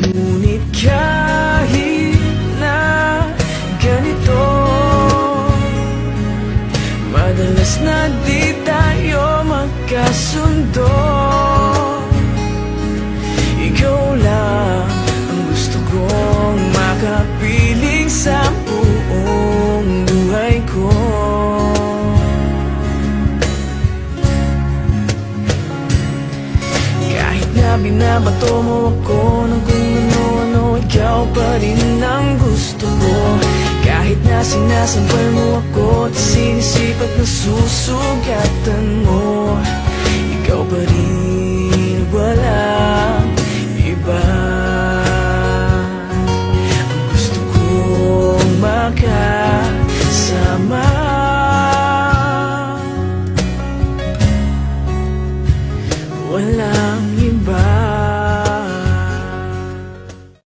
Ngunit kahit na ganito, madalas na di tayo magkasundo. Ikaw lang ang gusto kong makapiling sa buong buhay ko. Kahit na binabato mo ako ng kung ano-ano, ikaw pa rin ang gusto ko. Kahit na sinasampal mo ako at sinisipag na susugatan mo, ikaw pa rin wala.